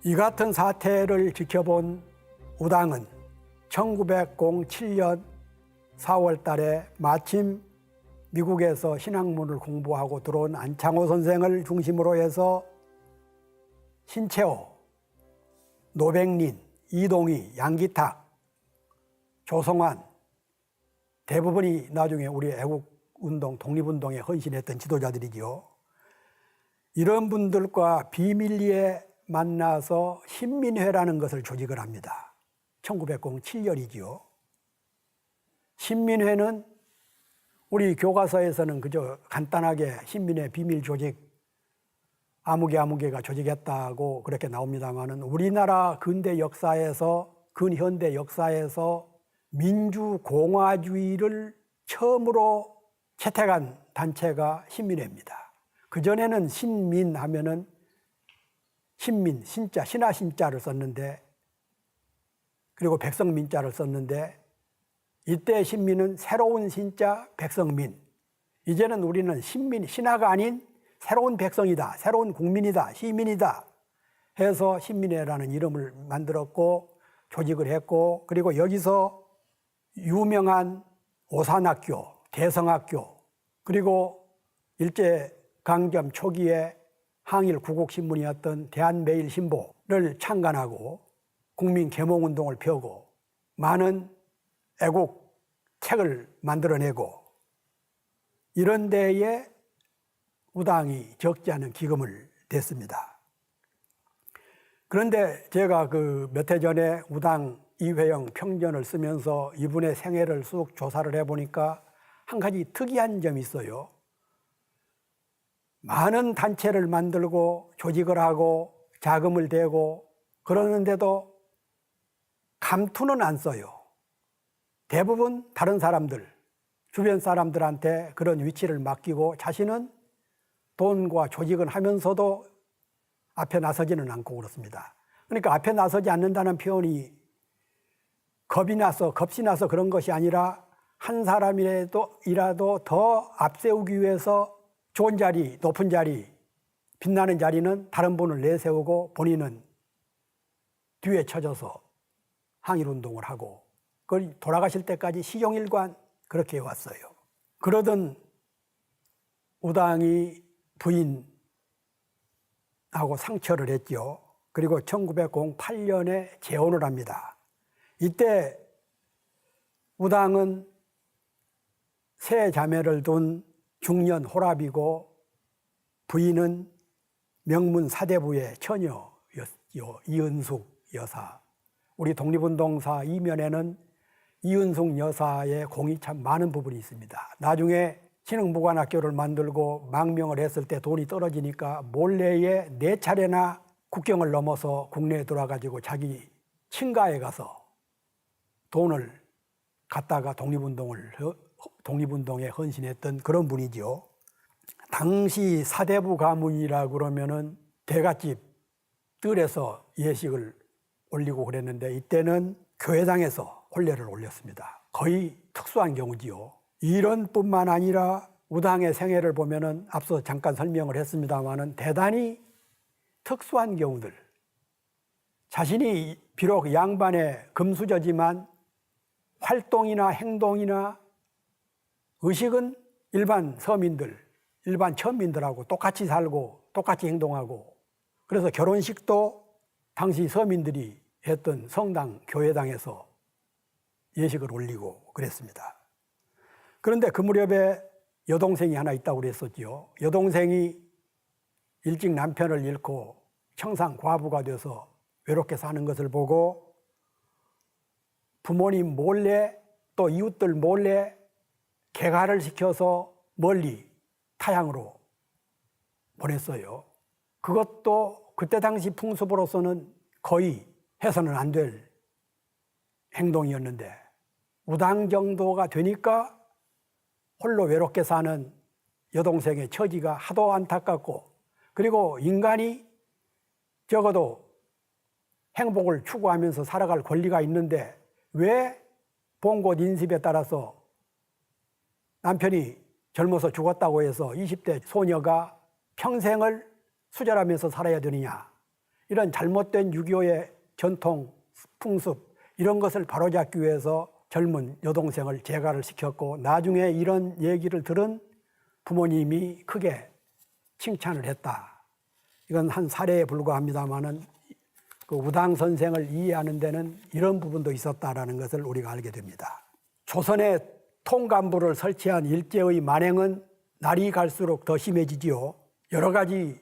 이 같은 사태를 지켜본 우당은 1907년 4월 달에 마침 미국에서 신학문을 공부하고 들어온 안창호 선생을 중심으로 해서 신채호, 노백린, 이동희, 양기탁, 조성환 대부분이 나중에 우리 애국운동, 독립운동에 헌신했던 지도자들이죠. 이런 분들과 비밀리에 만나서 신민회라는 것을 조직을 합니다. 1907년이지요. 신민회는 우리 교과서에서는 그저 간단하게 신민회 비밀 조직 아무개가 조직했다고 그렇게 나옵니다만은 우리나라 근대 역사에서 근현대 역사에서 민주공화주의를 처음으로 채택한 단체가 신민회입니다. 그전에는 신민 하면은 신민, 신자, 신하신자를 썼는데 그리고 백성민자를 썼는데 이때 신민은 새로운 신자, 백성민. 이제는 우리는 신민, 신하가 아닌 새로운 백성이다, 새로운 국민이다, 시민이다 해서 신민회라는 이름을 만들었고 조직을 했고 그리고 여기서 유명한 오산학교, 대성학교 그리고 일제강점 초기에 항일 구국신문이었던 대한매일신보를 창간하고 국민계몽운동을 펴고 많은 애국 책을 만들어내고 이런 데에 우당이 적지 않은 기금을 댔습니다. 그런데 제가 그 몇 해 전에 우당 이회영 평전을 쓰면서 이분의 생애를 쑥 조사를 해보니까 한 가지 특이한 점이 있어요. 많은 단체를 만들고 조직을 하고 자금을 대고 그러는데도 감투는 안 써요. 대부분 다른 사람들, 주변 사람들한테 그런 위치를 맡기고 자신은 돈과 조직은 하면서도 앞에 나서지는 않고 그렇습니다. 그러니까 앞에 나서지 않는다는 표현이 겁이 나서 그런 것이 아니라 한 사람이라도 더 앞세우기 위해서 좋은 자리, 높은 자리, 빛나는 자리는 다른 분을 내세우고 본인은 뒤에 쳐져서 항일운동을 하고 그걸 돌아가실 때까지 시종일관 그렇게 해왔어요. 그러던 우당이 부인하고 상처를 했죠. 그리고 1908년에 재혼을 합니다. 이때 우당은 세 자매를 둔 중년 호랍이고 부인은 명문 사대부의 처녀였죠. 이은숙 여사. 우리 독립운동사 이면에는 이은숙 여사의 공이 참 많은 부분이 있습니다. 나중에 신흥무관학교를 만들고 망명을 했을 때 돈이 떨어지니까 몰래에 4차례나 국경을 넘어서 국내에 들어와가지고 자기 친가에 가서 돈을 갖다가 독립운동에 헌신했던 그런 분이죠. 당시 사대부 가문이라 그러면은 대갓집 뜰에서 예식을 올리고 그랬는데 이때는 교회당에서 혼례를 올렸습니다. 거의 특수한 경우지요. 이런 뿐만 아니라 우당의 생애를 보면은 앞서 잠깐 설명을 했습니다마는 대단히 특수한 경우들. 자신이 비록 양반의 금수저지만 활동이나 행동이나 의식은 일반 서민들, 일반 천민들하고 똑같이 살고 똑같이 행동하고 그래서 결혼식도 당시 서민들이 했던 성당, 교회당에서 예식을 올리고 그랬습니다. 그런데 그 무렵에 여동생이 하나 있다고 그랬었죠. 여동생이 일찍 남편을 잃고 청상 과부가 돼서 외롭게 사는 것을 보고 부모님 몰래 또 이웃들 몰래 개가를 시켜서 멀리 타향으로 보냈어요. 그것도 그때 당시 풍습으로서는 거의 해서는 안 될 행동이었는데 우당 정도가 되니까 홀로 외롭게 사는 여동생의 처지가 하도 안타깝고 그리고 인간이 적어도 행복을 추구하면서 살아갈 권리가 있는데 왜 봉고 인습에 따라서 남편이 젊어서 죽었다고 해서 20대 소녀가 평생을 수절하면서 살아야 되느냐 이런 잘못된 6.25의 전통, 풍습 이런 것을 바로잡기 위해서 젊은 여동생을 재가를 시켰고 나중에 이런 얘기를 들은 부모님이 크게 칭찬을 했다. 이건 한 사례에 불과합니다마는 그 우당 선생을 이해하는 데는 이런 부분도 있었다라는 것을 우리가 알게 됩니다. 조선의 통간부를 설치한 일제의 만행은 날이 갈수록 더 심해지지요. 여러 가지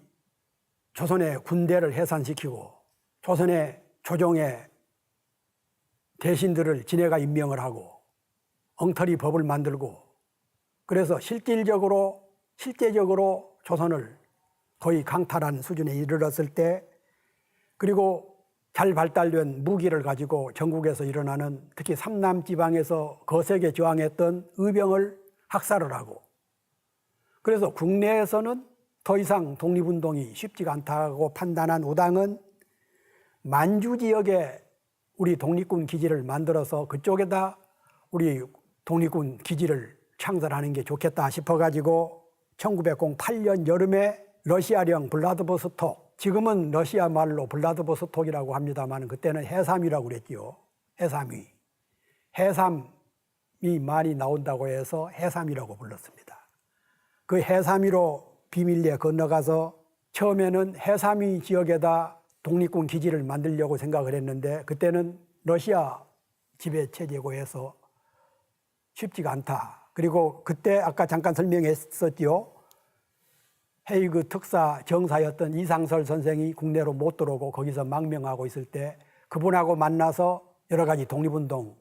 조선의 군대를 해산시키고 조선의 조정의 대신들을 지네가 임명을 하고 엉터리 법을 만들고 그래서 실질적으로 조선을 거의 강탈한 수준에 이르렀을 때 그리고 잘 발달된 무기를 가지고 전국에서 일어나는 특히 삼남 지방에서 거세게 저항했던 의병을 학살을 하고 그래서 국내에서는 더 이상 독립운동이 쉽지가 않다고 판단한 우당은 만주 지역에 우리 독립군 기지를 만들어서 그쪽에다 우리 독립군 기지를 창설하는 게 좋겠다 싶어가지고 1908년 여름에 러시아령 블라디보스톡, 지금은 러시아 말로 블라디보스톡이라고 합니다만 그때는 해삼이라고 그랬지요. 해삼이. 해삼이 많이 나온다고 해서 해삼이라고 불렀습니다. 그 해삼이로 비밀리에 건너가서 처음에는 해삼이 지역에다 독립군 기지를 만들려고 생각을 했는데 그때는 러시아 지배 체제고 해서 쉽지가 않다. 그리고 그때 아까 잠깐 설명했었지요. 헤이그 특사 정사였던 이상설 선생이 국내로 못 들어오고 거기서 망명하고 있을 때 그분하고 만나서 여러 가지 독립운동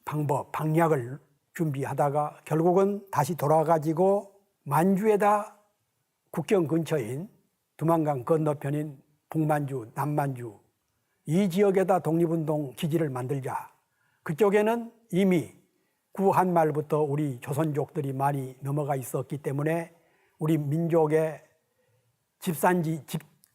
방법, 방략을 준비하다가 결국은 다시 돌아가지고 만주에다 국경 근처인 두만강 건너편인 북만주, 남만주 이 지역에다 독립운동 기지를 만들자. 그쪽에는 이미 구한말부터 우리 조선족들이 많이 넘어가 있었기 때문에 우리 민족의 집산지,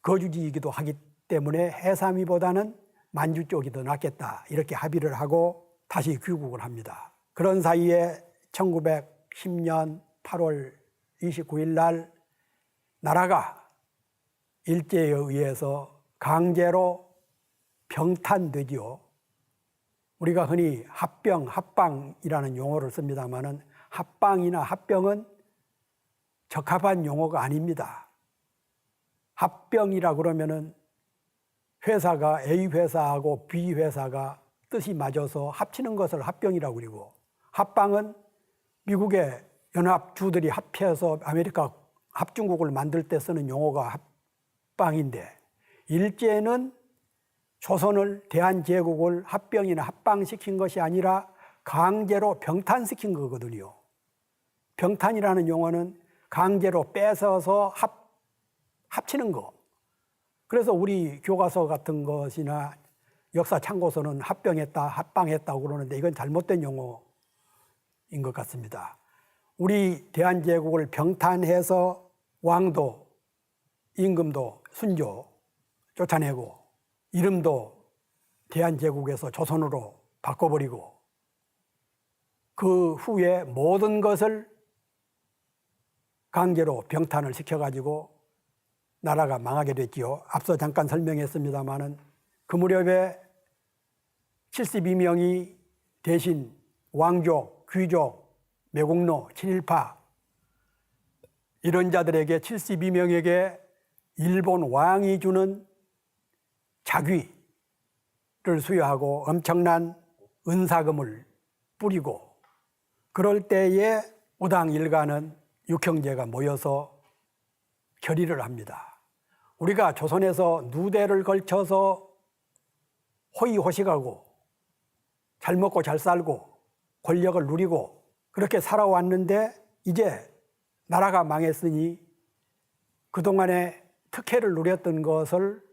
거주지이기도 하기 때문에 해삼이보다는 만주 쪽이 더 낫겠다. 이렇게 합의를 하고 다시 귀국을 합니다. 그런 사이에 1910년 8월 29일 날 나라가 일제에 의해서 강제로 병탄되지요. 우리가 흔히 합병, 합방이라는 용어를 씁니다마는 합방이나 합병은 적합한 용어가 아닙니다. 합병이라 그러면은 회사가 A 회사하고 B 회사가 뜻이 맞아서 합치는 것을 합병이라고 그러고 합방은 미국의 연합주들이 합해서 아메리카 합중국을 만들 때 쓰는 용어가 합방인데 일제는 조선을 대한제국을 합병이나 합방시킨 것이 아니라 강제로 병탄시킨 거거든요. 병탄이라는 용어는 강제로 뺏어서 합치는 거. 그래서 우리 교과서 같은 것이나 역사 참고서는 합병했다, 합방했다고 그러는데 이건 잘못된 용어인 것 같습니다. 우리 대한제국을 병탄해서 왕도, 임금도, 순조 쫓아내고 이름도 대한제국에서 조선으로 바꿔버리고 그 후에 모든 것을 강제로 병탄을 시켜가지고 나라가 망하게 됐지요. 앞서 잠깐 설명했습니다마는 그 무렵에 72명이 대신 왕족, 귀족, 매국노, 친일파 이런 자들에게 72명에게 일본 왕이 주는 자귀를 수여하고 엄청난 은사금을 뿌리고 그럴 때에 우당 일가는 육형제가 모여서 결의를 합니다. 우리가 조선에서 누대를 걸쳐서 호의호식하고 잘 먹고 잘 살고 권력을 누리고 그렇게 살아왔는데 이제 나라가 망했으니 그동안에 특혜를 누렸던 것을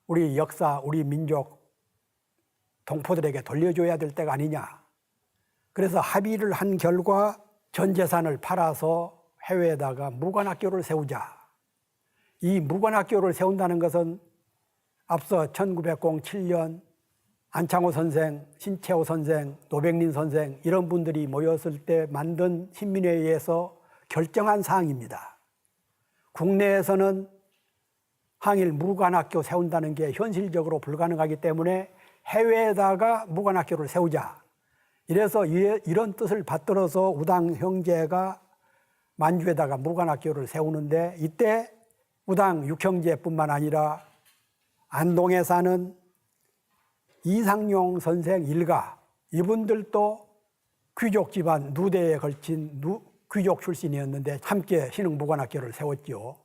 우리 역사, 우리 민족 동포들에게 돌려줘야 될 때가 아니냐. 그래서 합의를 한 결과 전 재산을 팔아서 해외에다가 무관학교를 세우자. 이 무관학교를 세운다는 것은 앞서 1907년 안창호 선생, 신채호 선생, 노백린 선생 이런 분들이 모였을 때 만든 신민회의에서 결정한 사항입니다. 국내에서는 항일 무관학교 세운다는 게 현실적으로 불가능하기 때문에 해외에다가 무관학교를 세우자. 이래서 이런 뜻을 받들어서 우당 형제가 만주에다가 무관학교를 세우는데, 이때 우당 육형제뿐만 아니라 안동에 사는 이상용 선생 일가, 이분들도 귀족 집안 누대에 걸친 귀족 출신이었는데 함께 신흥무관학교를 세웠죠.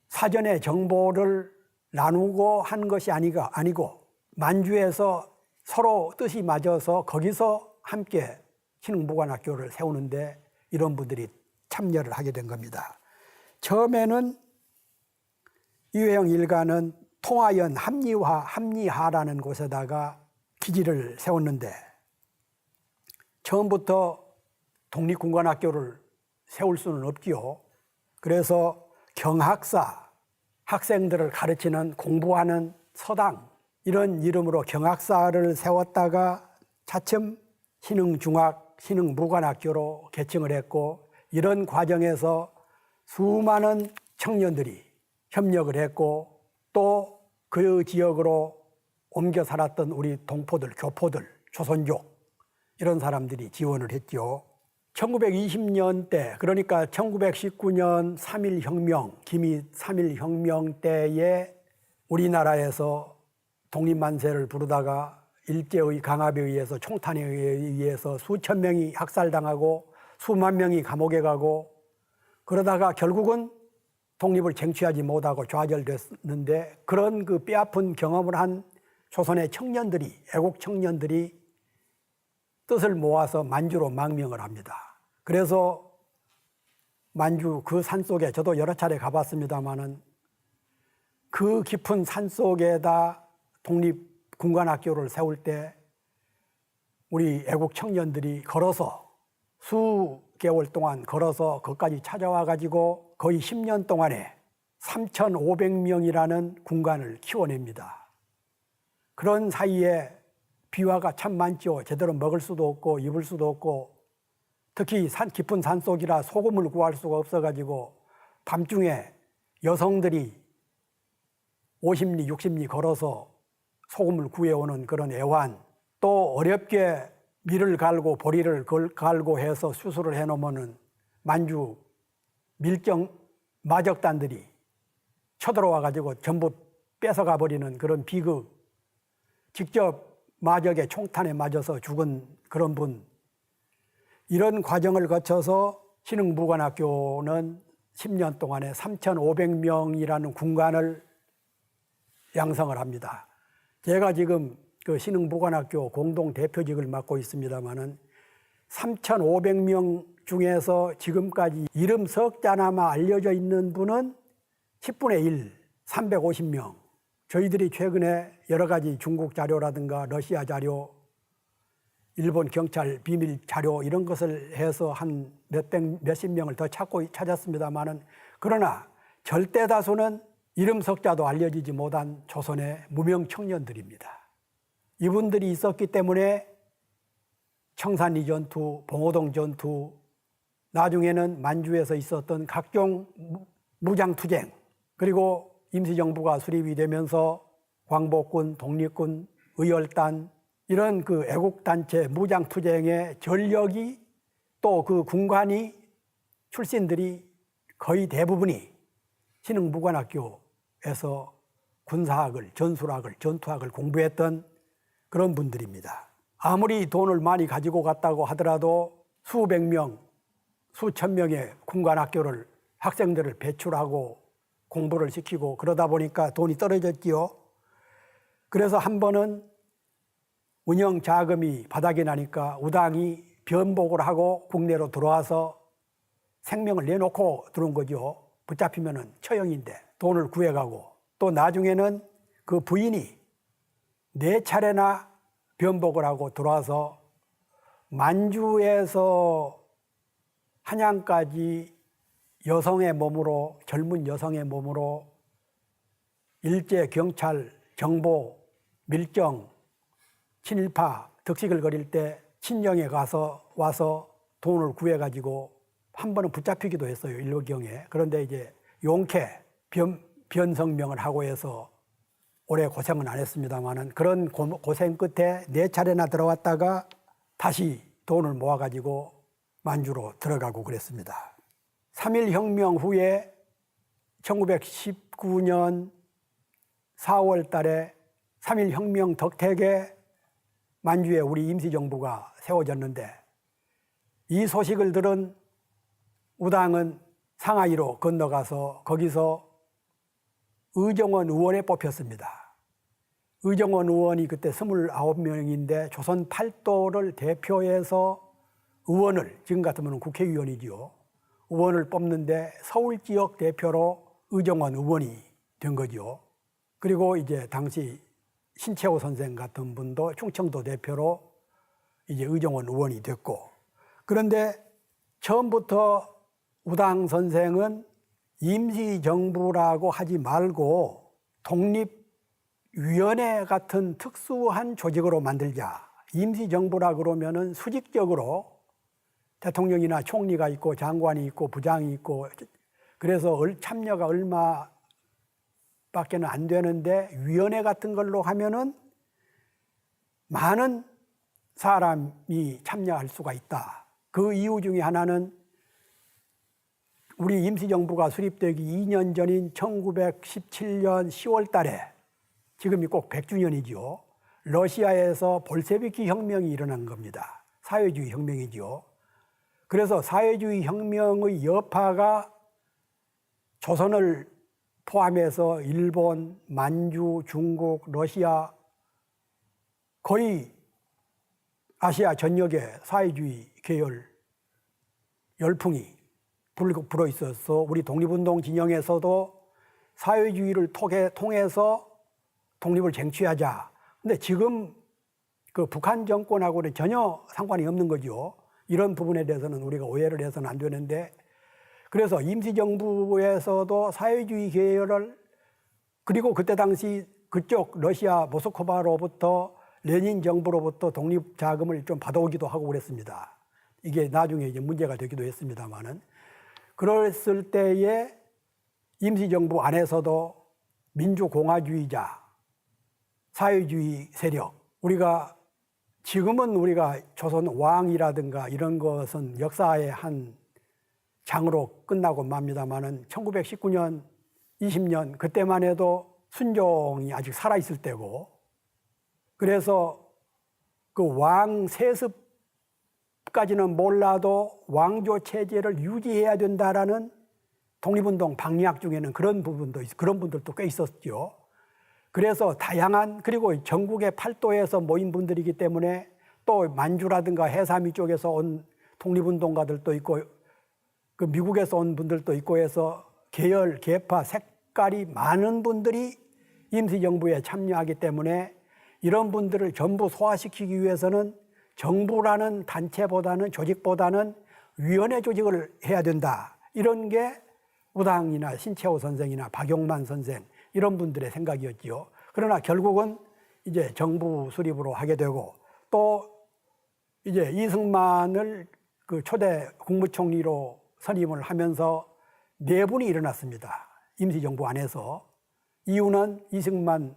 사전에 정보를 나누고 한 것이 아니고 만주에서 서로 뜻이 맞아서 거기서 함께 신흥무관학교를 세우는데 이런 분들이 참여를 하게 된 겁니다. 처음에는 이회영 일가는 통화연 합리하라는 곳에다가 기지를 세웠는데, 처음부터 독립군관학교를 세울 수는 없지요. 그래서 경학사, 학생들을 가르치는 공부하는 서당, 이런 이름으로 경학사를 세웠다가 차츰 신흥중학, 신흥무관학교로 개칭을 했고, 이런 과정에서 수많은 청년들이 협력을 했고, 또 그 지역으로 옮겨 살았던 우리 동포들, 교포들, 조선족, 이런 사람들이 지원을 했죠. 1920년대, 그러니까 1919년 3.1혁명, 김이 3.1혁명 때에 우리나라에서 독립만세를 부르다가 일제의 강압에 의해서, 총탄에 의해서 수천 명이 학살당하고 수만 명이 감옥에 가고, 그러다가 결국은 독립을 쟁취하지 못하고 좌절됐는데, 그런 그 뼈아픈 경험을 한 조선의 청년들이, 애국 청년들이 뜻을 모아서 만주로 망명을 합니다. 그래서 만주 그 산속에, 저도 여러 차례 가봤습니다마는 그 깊은 산속에다 독립군관학교를 세울 때 우리 애국 청년들이 걸어서 수개월 동안 걸어서 거기까지 찾아와 가지고 거의 10년 동안에 3,500명이라는 군관을 키워냅니다. 그런 사이에 비화가 참 많죠. 제대로 먹을 수도 없고 입을 수도 없고, 특히 깊은 산속이라 소금을 구할 수가 없어가지고 밤중에 여성들이 50리, 60리 걸어서 소금을 구해오는 그런 애환, 또 어렵게 밀을 갈고 보리를 갈고 해서 수술을 해놓으면은 만주 밀정 마적단들이 쳐들어와가지고 전부 뺏어가 버리는 그런 비극, 직접 마적의 총탄에 맞아서 죽은 그런 분, 이런 과정을 거쳐서 신흥무관학교는 10년 동안에 3,500명이라는 군관을 양성을 합니다. 제가 지금 그 신흥무관학교 공동 대표직을 맡고 있습니다마는 3,500명 중에서 지금까지 이름 석자나마 알려져 있는 분은 10분의 1, 350명. 저희들이 최근에 여러 가지 중국 자료라든가 러시아 자료, 일본 경찰 비밀 자료 이런 것을 해서 한 몇십 명을 더 찾았습니다마는, 그러나 절대 다수는 이름 석자도 알려지지 못한 조선의 무명 청년들입니다. 이분들이 있었기 때문에 청산리 전투, 봉오동 전투, 나중에는 만주에서 있었던 각종 무장투쟁, 그리고 임시정부가 수립이 되면서 광복군, 독립군, 의열단, 이런 그 애국단체 무장투쟁의 전력이, 또 그 군관이 출신들이 거의 대부분이 신흥무관학교에서 군사학을, 전술학을, 전투학을 공부했던 그런 분들입니다. 아무리 돈을 많이 가지고 갔다고 하더라도 수백 명, 수천 명의 군관학교를, 학생들을 배출하고 공부를 시키고 그러다 보니까 돈이 떨어졌지요. 그래서 한 번은 운영 자금이 바닥이 나니까 우당이 변복을 하고 국내로 들어와서 생명을 내놓고 들어온 거죠. 붙잡히면은 처형인데 돈을 구해가고, 또 나중에는 그 부인이 4차례나 변복을 하고 들어와서 만주에서 한양까지 여성의 몸으로, 젊은 여성의 몸으로 일제 경찰 정보 밀정 친일파 득식을 벌일 때 친정에 와서 돈을 구해가지고 한 번은 붙잡히기도 했어요, 일로경에. 그런데 이제 용케 변성명을 하고 해서 오래 고생은 안 했습니다만은 그런 고생 끝에 4차례나 들어왔다가 다시 돈을 모아가지고 만주로 들어가고 그랬습니다. 3.1혁명 후에 1919년 4월 달에 3.1혁명 덕택에 만주에 우리 임시정부가 세워졌는데 이 소식을 들은 우당은 상하이로 건너가서 거기서 의정원 의원에 뽑혔습니다. 의정원 의원이 그때 29명인데 조선 팔도를 대표해서 의원을, 지금 같으면 국회의원이지요. 의원을 뽑는데 서울 지역 대표로 의정원 의원이 된 거죠. 그리고 이제 당시 신채호 선생 같은 분도 충청도 대표로 이제 의정원 의원이 됐고, 그런데 처음부터 우당 선생은 임시정부라고 하지 말고 독립위원회 같은 특수한 조직으로 만들자. 임시정부라 그러면은 수직적으로 대통령이나 총리가 있고 장관이 있고 부장이 있고 그래서 참여가 얼마밖에는 안 되는데 위원회 같은 걸로 하면은 많은 사람이 참여할 수가 있다. 그 이유 중에 하나는 우리 임시정부가 수립되기 2년 전인 1917년 10월 달에, 지금이 꼭 100주년이죠. 러시아에서 볼셰비키 혁명이 일어난 겁니다. 사회주의 혁명이죠. 그래서 사회주의 혁명의 여파가 조선을 포함해서 일본, 만주, 중국, 러시아 거의 아시아 전역에 사회주의 계열 열풍이 불어 있어서 우리 독립운동 진영에서도 사회주의를 통해서 독립을 쟁취하자. 근데 지금 그 북한 정권하고는 전혀 상관이 없는 거죠. 이런 부분에 대해서는 우리가 오해를 해서는 안 되는데, 그래서 임시정부에서도 사회주의 계열을, 그리고 그때 당시 그쪽 러시아 모스크바로부터 레닌 정부로부터 독립 자금을 좀 받아오기도 하고 그랬습니다. 이게 나중에 이제 문제가 되기도 했습니다만은, 그랬을 때에 임시정부 안에서도 민주공화주의자, 사회주의 세력, 우리가 지금은 우리가 조선 왕이라든가 이런 것은 역사의 한 장으로 끝나고 맙니다만은 1919년, 20년 그때만 해도 순종이 아직 살아있을 때고, 그래서 그 왕 세습까지는 몰라도 왕조 체제를 유지해야 된다라는 독립운동 방리학 중에는 그런 분들도 꽤 있었죠. 그래서 다양한, 그리고 전국의 팔도에서 모인 분들이기 때문에 또 만주라든가 해삼이 쪽에서 온 독립운동가들도 있고 그 미국에서 온 분들도 있고 해서 계열, 계파, 색깔이 많은 분들이 임시정부에 참여하기 때문에 이런 분들을 전부 소화시키기 위해서는 정부라는 단체보다는, 조직보다는 위원회 조직을 해야 된다. 이런 게 우당이나 신채호 선생이나 박용만 선생 이런 분들의 생각이었지요. 그러나 결국은 이제 정부 수립으로 하게 되고, 또 이제 이승만을 그 초대 국무총리로 선임을 하면서 내분이 일어났습니다. 임시정부 안에서. 이유는 이승만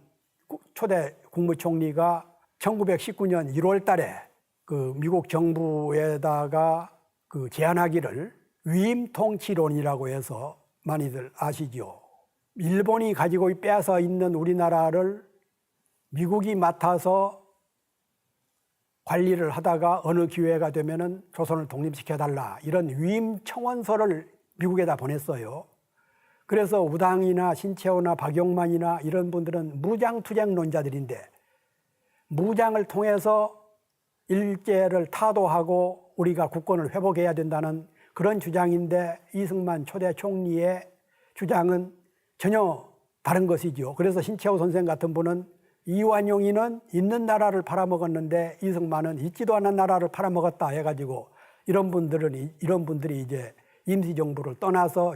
초대 국무총리가 1919년 1월 달에 그 미국 정부에다가 그 제안하기를 위임 통치론이라고 해서 많이들 아시죠. 일본이 가지고 빼앗아 있는 우리나라를 미국이 맡아서 관리를 하다가 어느 기회가 되면은 조선을 독립시켜달라, 이런 위임 청원서를 미국에다 보냈어요. 그래서 우당이나 신채호나 박용만이나 이런 분들은 무장투쟁론자들인데, 무장을 통해서 일제를 타도하고 우리가 국권을 회복해야 된다는 그런 주장인데, 이승만 초대 총리의 주장은 전혀 다른 것이죠. 그래서 신채호 선생 같은 분은 이완용이는 있는 나라를 팔아먹었는데 이승만은 있지도 않은 나라를 팔아먹었다 해가지고 이런 분들이 이제 임시정부를 떠나서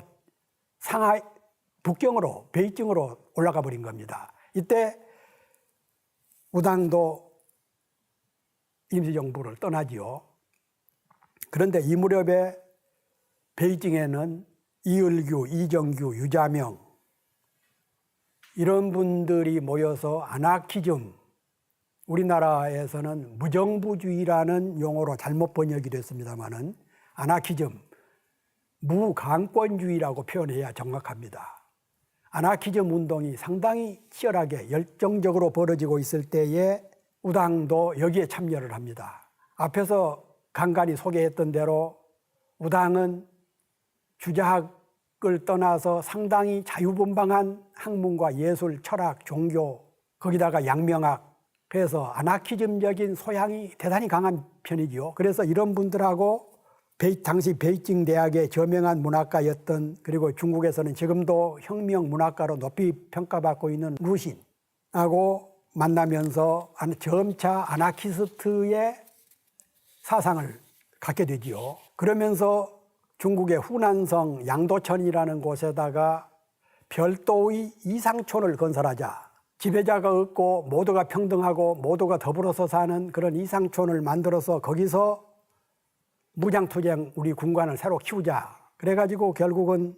상하이, 북경으로, 베이징으로 올라가 버린 겁니다. 이때 우당도 임시정부를 떠나지요. 그런데 이 무렵에 베이징에는 이을규, 이정규, 유자명, 이런 분들이 모여서 아나키즘, 우리나라에서는 무정부주의라는 용어로 잘못 번역이 됐습니다마는 아나키즘, 무강권주의라고 표현해야 정확합니다. 아나키즘 운동이 상당히 치열하게 열정적으로 벌어지고 있을 때에 우당도 여기에 참여를 합니다. 앞에서 간간히 소개했던 대로 우당은 주자학을 떠나서 상당히 자유분방한 학문과 예술, 철학, 종교, 거기다가 양명학, 그래서 아나키즘적인 소양이 대단히 강한 편이지요. 그래서 이런 분들하고 당시 베이징 대학의 저명한 문학가였던, 그리고 중국에서는 지금도 혁명 문학가로 높이 평가받고 있는 루신하고 만나면서 점차 아나키스트의 사상을 갖게 되지요. 그러면서 중국의 후난성 양도천이라는 곳에다가 별도의 이상촌을 건설하자, 지배자가 없고 모두가 평등하고 모두가 더불어서 사는 그런 이상촌을 만들어서 거기서 무장투쟁 우리 군관을 새로 키우자. 그래가지고 결국은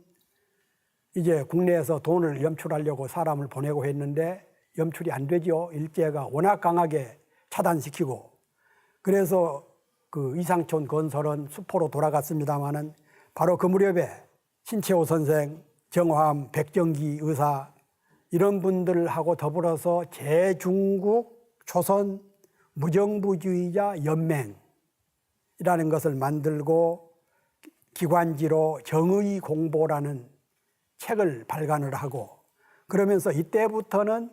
이제 국내에서 돈을 염출하려고 사람을 보내고 했는데 염출이 안 되죠. 일제가 워낙 강하게 차단시키고. 그래서 그 이상촌 건설은 수포로 돌아갔습니다마는 바로 그 무렵에 신채호 선생, 정화암, 백정기 의사 이런 분들하고 더불어서 제중국 조선 무정부주의자 연맹이라는 것을 만들고 기관지로 정의 공보라는 책을 발간을 하고, 그러면서 이때부터는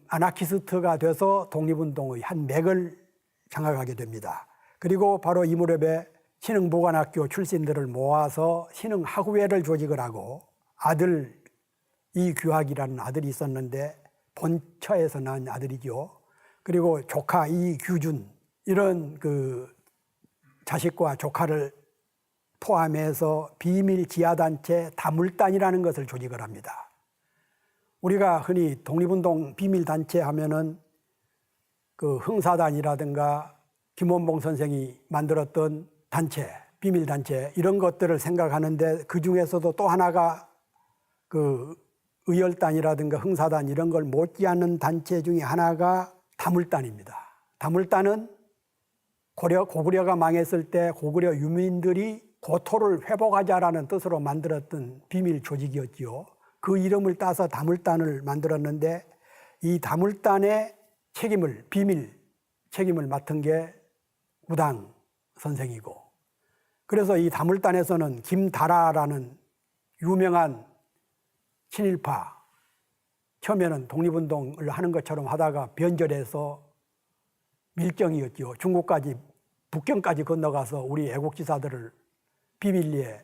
아나키스트가 돼서 독립운동의 한 맥을 장악하게 됩니다. 그리고 바로 이 무렵에 신흥보관학교 출신들을 모아서 신흥학우회를 조직을 하고, 아들 이규학이라는 아들이 있었는데 본처에서 낳은 아들이죠. 그리고 조카 이규준, 이런 그 자식과 조카를 포함해서 비밀 지하단체 다물단이라는 것을 조직을 합니다. 우리가 흔히 독립운동 비밀단체 하면은 그 흥사단이라든가 김원봉 선생이 만들었던 단체, 비밀단체 이런 것들을 생각하는데, 그 중에서도 또 하나가 그 의열단이라든가 흥사단 이런 걸 못지않는 단체 중에 하나가 다물단입니다. 다물단은 고구려가 망했을 때 고구려 유민들이 고토를 회복하자라는 뜻으로 만들었던 비밀 조직이었지요. 그 이름을 따서 다물단을 만들었는데, 이 다물단의 비밀 책임을 맡은 게 우당 선생이고, 그래서 이 다물단에서는 김다라라는 유명한 친일파, 처음에는 독립운동을 하는 것처럼 하다가 변절해서 밀정이었죠. 중국까지, 북경까지 건너가서 우리 애국지사들을 비밀리에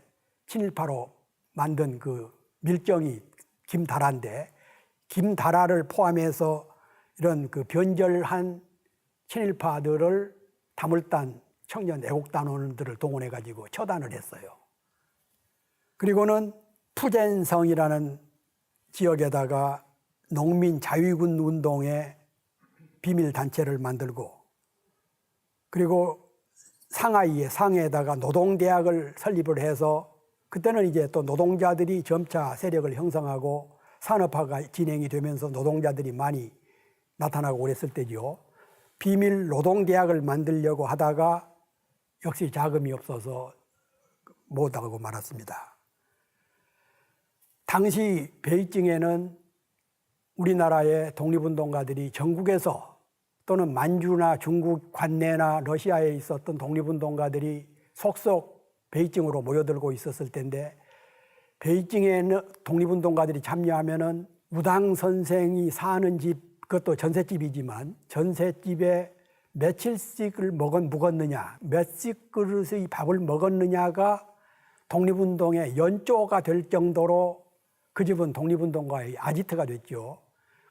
친일파로 만든 그 밀정이 김다라인데, 김다라를 포함해서 이런 그 변절한 친일파들을 다물단 청년 애국단원들을 동원해가지고 처단을 했어요. 그리고는 푸젠성이라는 지역에다가 농민 자위군 운동의 비밀단체를 만들고, 그리고 상해에다가 노동대학을 설립을 해서, 그때는 이제 또 노동자들이 점차 세력을 형성하고 산업화가 진행이 되면서 노동자들이 많이 나타나고 그랬을 때죠. 비밀 노동대학을 만들려고 하다가 역시 자금이 없어서 못하고 말았습니다. 당시 베이징에는 우리나라의 독립운동가들이 전국에서, 또는 만주나 중국 관내나 러시아에 있었던 독립운동가들이 속속 베이징으로 모여들고 있었을 텐데, 베이징에 독립운동가들이 참여하면은 우당 선생이 사는 집, 그것도 전셋집이지만 전셋집에 며칠씩을 묵었느냐, 몇십 그릇의 밥을 먹었느냐가 독립운동의 연조가 될 정도로 그 집은 독립운동가의 아지트가 됐죠.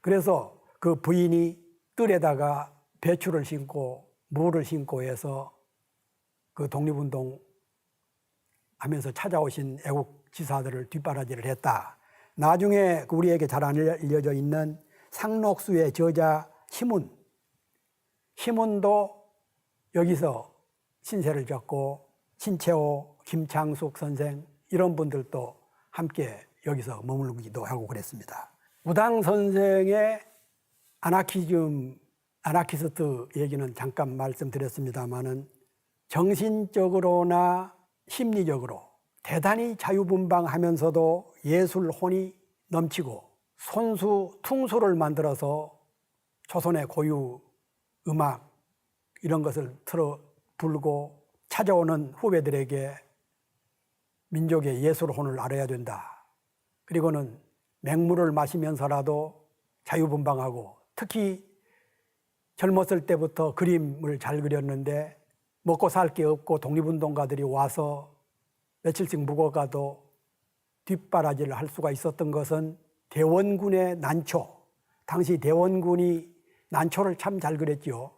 그래서 그 부인이 뜰에다가 배추를 심고 무를 심고 해서 그 독립운동 하면서 찾아오신 애국지사들을 뒷바라지를 했다. 나중에 우리에게 잘 알려져 있는 상록수의 저자 시문도 여기서 신세를 졌고, 신채호, 김창숙 선생 이런 분들도 함께 여기서 머물기도 하고 그랬습니다. 우당 선생의 아나키스트 얘기는 잠깐 말씀드렸습니다마는 정신적으로나 심리적으로 대단히 자유분방하면서도 예술 혼이 넘치고 손수, 퉁수를 만들어서 조선의 고유 음악 이런 것을 틀어 불고 찾아오는 후배들에게 민족의 예술혼을 알아야 된다. 그리고는 맹물을 마시면서라도 자유분방하고 특히 젊었을 때부터 그림을 잘 그렸는데 먹고 살 게 없고 독립운동가들이 와서 며칠씩 묵어가도 뒷바라지를 할 수가 있었던 것은 대원군의 난초, 당시 대원군이 난초를 참 잘 그렸죠.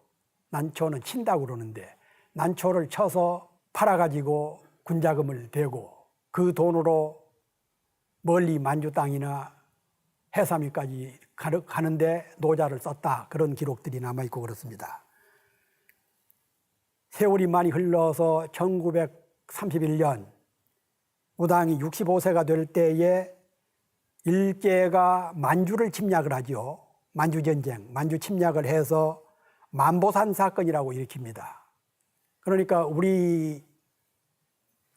난초는 친다고 그러는데 난초를 쳐서 팔아가지고 군자금을 대고 그 돈으로 멀리 만주 땅이나 해삼이까지 가는데 노자를 썼다. 그런 기록들이 남아있고 그렇습니다. 세월이 많이 흘러서 1931년 우당이 65세가 될 때에 일제가 만주를 침략을 하죠. 만주전쟁, 만주 침략을 해서 만보산 사건이라고 일으킵니다. 그러니까 우리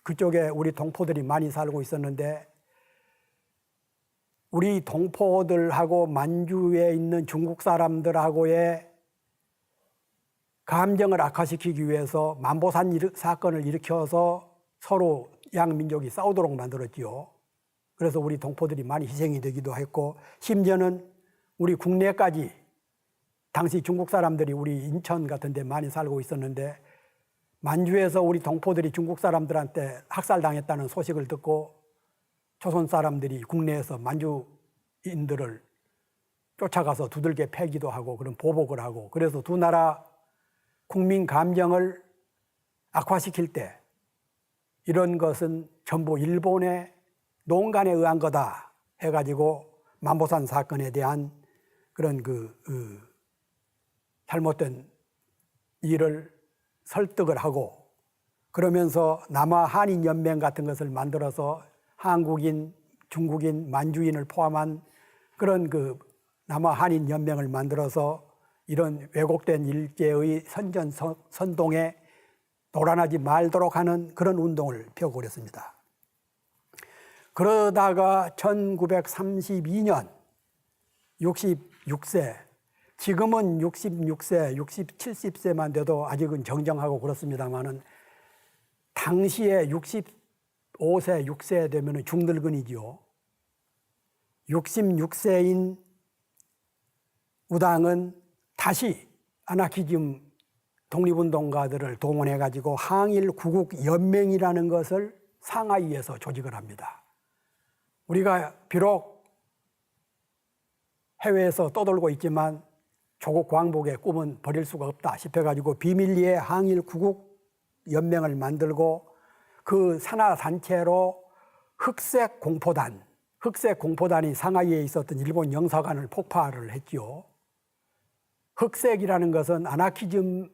그쪽에 우리 동포들이 많이 살고 있었는데 우리 동포들하고 만주에 있는 중국 사람들하고의 감정을 악화시키기 위해서 만보산 사건을 일으켜서 서로 양민족이 싸우도록 만들었지요. 그래서 우리 동포들이 많이 희생이 되기도 했고 심지어는 우리 국내까지 당시 중국 사람들이 우리 인천 같은 데 많이 살고 있었는데 만주에서 우리 동포들이 중국 사람들한테 학살당했다는 소식을 듣고 조선 사람들이 국내에서 만주인들을 쫓아가서 두들겨 패기도 하고 그런 보복을 하고 그래서 두 나라 국민 감정을 악화시킬 때 이런 것은 전부 일본의 농간에 의한 거다 해가지고 만보산 사건에 대한 그런 잘못된 일을 설득을 하고 그러면서 남아 한인 연맹 같은 것을 만들어서 한국인, 중국인, 만주인을 포함한 그런 남아 한인 연맹을 만들어서 이런 왜곡된 일제의 선동에 노란하지 말도록 하는 그런 운동을 펴고 그랬습니다. 그러다가 1932년 66세, 지금은 66세, 70세만 돼도 아직은 정정하고 그렇습니다만은 당시에 65세, 6세 되면 중늙은이지요. 66세인 우당은 다시 아나키즘 독립운동가들을 동원해가지고 항일 구국연맹이라는 것을 상하이에서 조직을 합니다. 우리가 비록 해외에서 떠돌고 있지만 조국 광복의 꿈은 버릴 수가 없다 싶어가지고 비밀리에 항일 구국연맹을 만들고 그 산하 단체로 흑색 공포단이 상하이에 있었던 일본 영사관을 폭파를 했지요. 흑색이라는 것은 아나키즘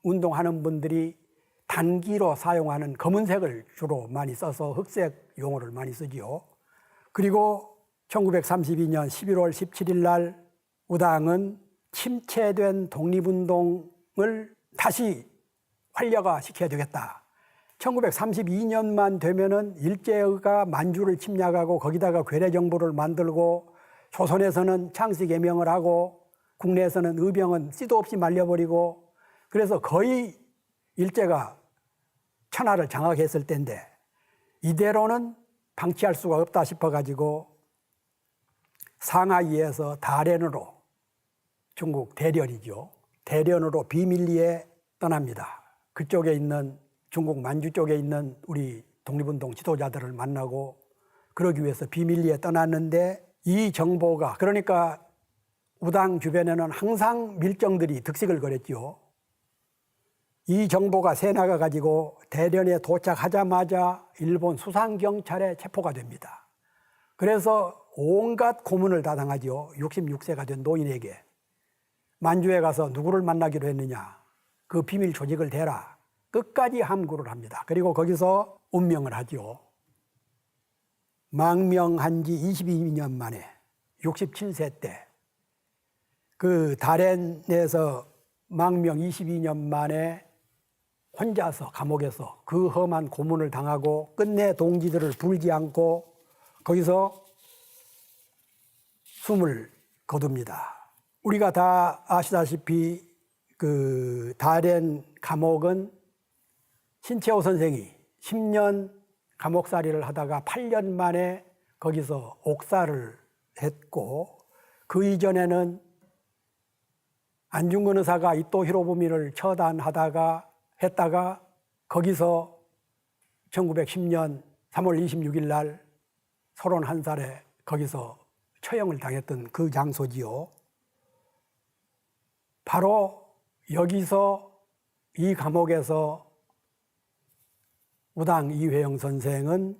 운동하는 분들이 단기로 사용하는 검은색을 주로 많이 써서 흑색 용어를 많이 쓰지요. 그리고 1932년 11월 17일 날 우당은 침체된 독립운동을 다시 활력화시켜야 되겠다. 1932년만 되면은 일제가 만주를 침략하고 거기다가 괴뢰정부를 만들고 조선에서는 창씨개명을 하고 국내에서는 의병은 씨도 없이 말려버리고 그래서 거의 일제가 천하를 장악했을 때인데 이대로는 방치할 수가 없다 싶어가지고 상하이에서 다롄으로 중국 대련이죠. 대련으로 비밀리에 떠납니다. 그쪽에 있는 중국 만주 쪽에 있는 우리 독립운동 지도자들을 만나고 그러기 위해서 비밀리에 떠났는데 이 정보가 그러니까 우당 주변에는 항상 밀정들이 득식을 거렸죠. 이 정보가 새나가 가지고 대련에 도착하자마자 일본 수상경찰에 체포가 됩니다. 그래서 온갖 고문을 다 당하죠. 66세가 된 노인에게. 만주에 가서 누구를 만나기로 했느냐. 그 비밀 조직을 대라. 끝까지 함구를 합니다. 그리고 거기서 운명을 하죠. 망명한 지 22년 만에 67세 때 그 다롄에서 망명 22년 만에 혼자서 감옥에서 그 험한 고문을 당하고 끝내 동지들을 불지 않고 거기서 숨을 거둡니다. 우리가 다 아시다시피 그 다롄 감옥은 신채호 선생이 10년 감옥살이를 하다가 8년 만에 거기서 옥살을 했고, 그 이전에는 안중근 의사가 이토 히로부미를 했다가 거기서 1910년 3월 26일 날 31살에 거기서 처형을 당했던 그 장소지요. 바로 여기서 이 감옥에서 우당 이회영 선생은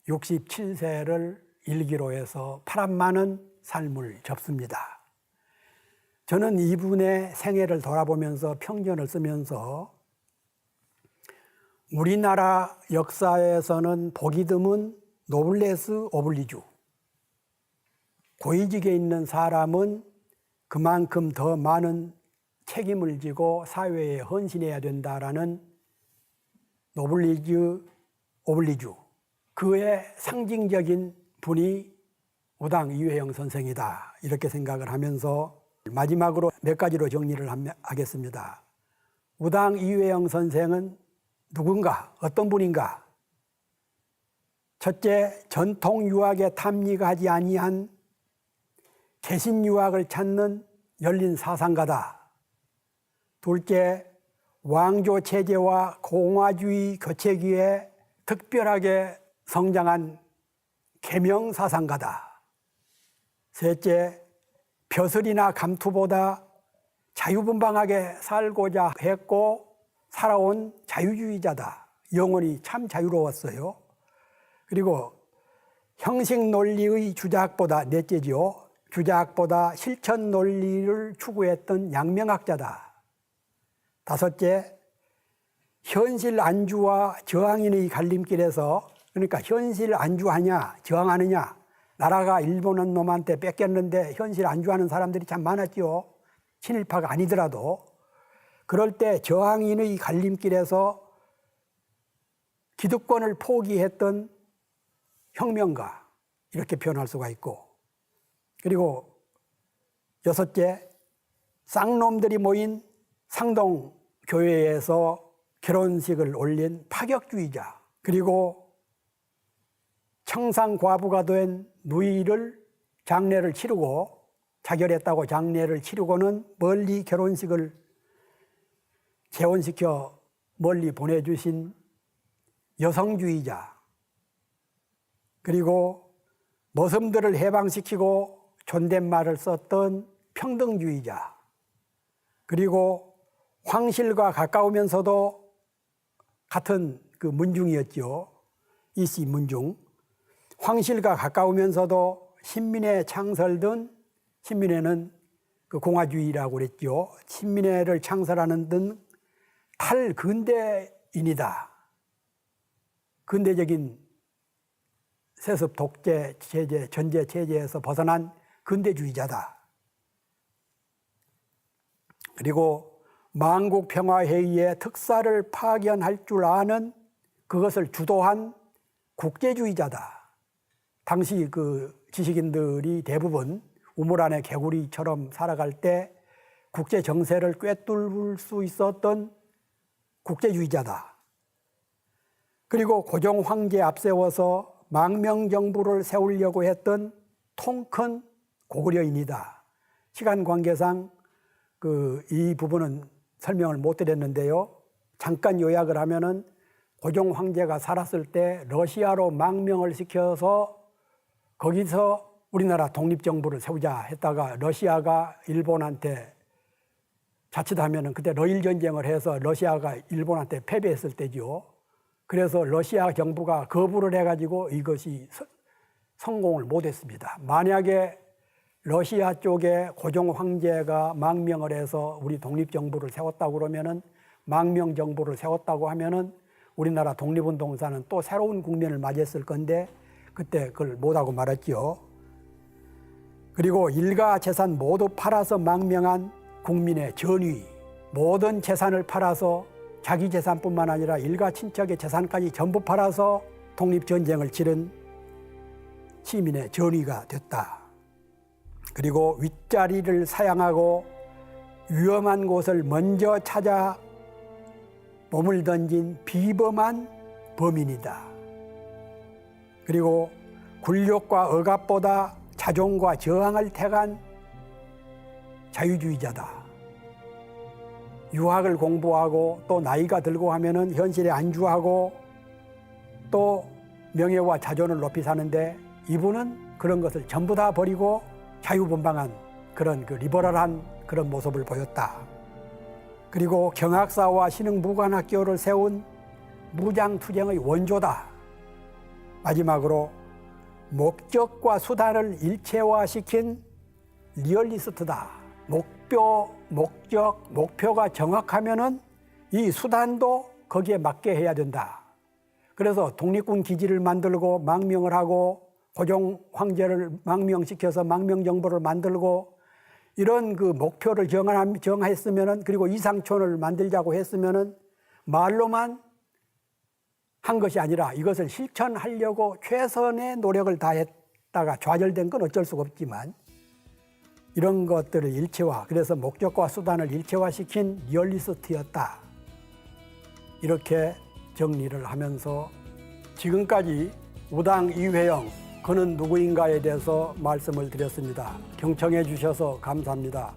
67세를 일기로 해서 파란만은 삶을 접습니다. 저는 이분의 생애를 돌아보면서 평전을 쓰면서 우리나라 역사에서는 보기 드문 노블레스 오블리주, 고위직에 있는 사람은 그만큼 더 많은 책임을 지고 사회에 헌신해야 된다라는 노블리즈 오블리주, 그의 상징적인 분이 우당 이회영 선생이다, 이렇게 생각을 하면서 마지막으로 몇 가지로 정리를 하겠습니다. 우당 이회영 선생은 누군가, 어떤 분인가? 첫째, 전통 유학에 탐닉하지 아니한 개신 유학을 찾는 열린 사상가다. 둘째, 왕조 체제와 공화주의 교체기에 특별하게 성장한 계명 사상가다. 셋째, 벼슬이나 감투보다 자유분방하게 살고자 했고 살아온 자유주의자다. 영혼이 참 자유로웠어요. 그리고 형식 논리의 주작보다, 넷째지요, 주작보다 실천 논리를 추구했던 양명학자다. 다섯째, 현실 안주와 저항인의 갈림길에서, 그러니까 현실 안주하냐 저항하느냐, 나라가 일본은 놈한테 뺏겼는데 현실 안주하는 사람들이 참 많았죠. 친일파가 아니더라도. 그럴 때 저항인의 갈림길에서 기득권을 포기했던 혁명가, 이렇게 표현할 수가 있고, 그리고 여섯째, 쌍놈들이 모인 상동교회에서 결혼식을 올린 파격주의자, 그리고 청상과부가 된 누이를 장례를 치르고, 자결했다고 장례를 치르고는 멀리 결혼식을 재혼시켜 멀리 보내주신 여성주의자, 그리고 머슴들을 해방시키고 존댓말을 썼던 평등주의자, 그리고 황실과 가까우면서도 같은 그 문중이었죠. 이씨 문중. 황실과 가까우면서도 신민회 창설든, 신민회는 그 공화주의라고 그랬죠. 신민회를 창설하는 등 탈근대인이다. 근대적인 세습 독재 체제, 전제 체제에서 벗어난 근대주의자다. 그리고 만국평화회의의 특사를 파견할 줄 아는, 그것을 주도한 국제주의자다. 당시 그 지식인들이 대부분 우물 안에 개구리처럼 살아갈 때 국제 정세를 꿰뚫을 수 있었던 국제주의자다. 그리고 고종 황제 앞세워서 망명정부를 세우려고 했던 통 큰 고구려인이다. 시간 관계상 이 부분은 설명을 못 드렸는데요. 잠깐 요약을 하면은 고종 황제가 살았을 때 러시아로 망명을 시켜서 거기서 우리나라 독립정부를 세우자 했다가 러시아가 일본한테 자칫하면은 그때 러일 전쟁을 해서 러시아가 일본한테 패배했을 때죠. 그래서 러시아 정부가 거부를 해가지고 이것이 성공을 못했습니다. 만약에 러시아 쪽에 고종 황제가 망명을 해서 우리 독립정부를 세웠다고 그러면은, 망명정부를 세웠다고 하면은 우리나라 독립운동사는 또 새로운 국면을 맞이했을 건데 그때 그걸 못하고 말았죠. 그리고 일가 재산 모두 팔아서 망명한 국민의 전위, 모든 재산을 팔아서 자기 재산뿐만 아니라 일가 친척의 재산까지 전부 팔아서 독립전쟁을 치른 시민의 전위가 됐다. 그리고 윗자리를 사양하고 위험한 곳을 먼저 찾아 몸을 던진 비범한 범인이다. 그리고 굴욕과 억압보다 자존과 저항을 택한 자유주의자다. 유학을 공부하고 또 나이가 들고 하면은 현실에 안주하고 또 명예와 자존을 높이 사는데 이분은 그런 것을 전부 다 버리고 자유분방한 그런 그 리버럴한 그런 모습을 보였다. 그리고 경학사와 신흥무관학교를 세운 무장투쟁의 원조다. 마지막으로 목적과 수단을 일체화시킨 리얼리스트다. 목표가 정확하면은 이 수단도 거기에 맞게 해야 된다. 그래서 독립군 기지를 만들고 망명을 하고 고종 황제를 망명시켜서 망명정부를 만들고 이런 그 목표를 정했으면은 그리고 이상촌을 만들자고 했으면은 말로만 한 것이 아니라 이것을 실천하려고 최선의 노력을 다했다가 좌절된 건 어쩔 수가 없지만 이런 것들을 일체화, 그래서 목적과 수단을 일체화시킨 리얼리스트였다. 이렇게 정리를 하면서 지금까지 우당 이회영, 그는 누구인가에 대해서 말씀을 드렸습니다. 경청해 주셔서 감사합니다.